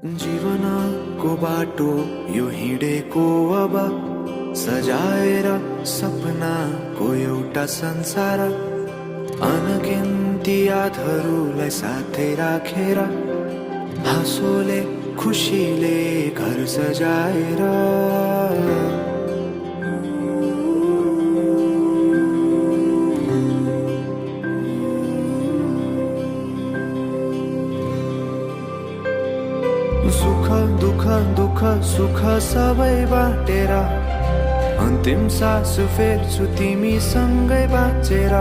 जीवनको बाटो यो हिँडेको अब सजाएर सपनाको एउटा संसार, अनगिन्ती यादहरूलाई साथै राखेर हाँसोले खुसीले घर सजाएर सुख दुःख दुःख सुख सबै बाटेर अन्तिम सास फेर्छु तिमीसँगै बाँचेर।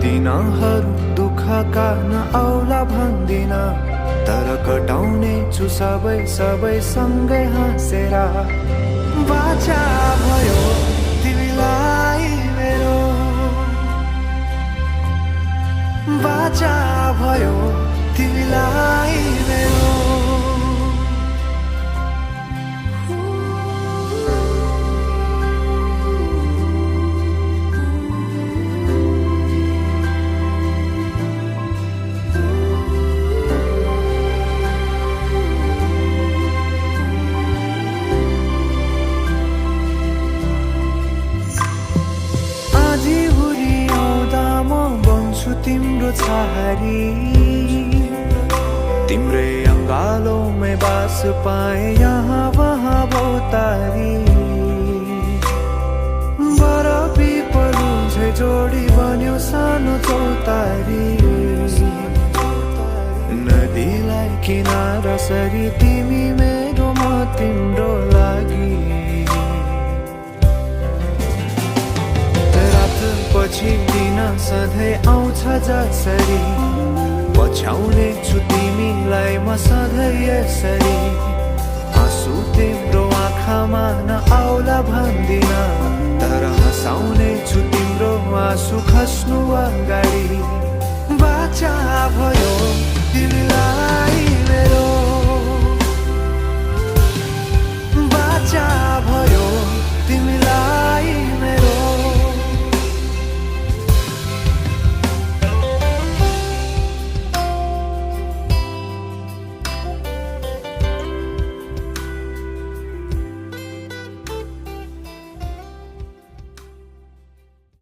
दिनहरू दुःखका नआउला भन्दिन, तर कटाउने छु सबै सबै सँगै हाँसेर। बाचा भयो तिमीलाई मेरो, बाचा भयो तिमीलाई मेरो। तिम्रो छहारी तिम्रै अङ्गालोमै बास पाए यहाँ वहाँ बहुतारी। बरफी पलु झै जोडी बन्यो सानो चौतारी, नदीलाई किनारा सरी तिमी मेरो म तिम्रो लागि। पछि दिन सधैँ आउँछ जसरी, पछ्याउने छु तिमीलाई म सधैँ यसरी। आँसु तिम्रो आँखामा नआउला भन्दिन, तर हँसाउने छु तिम्रो आँसु खस्नु अगाडि। बाचा भयो तिमीलाई मेरो।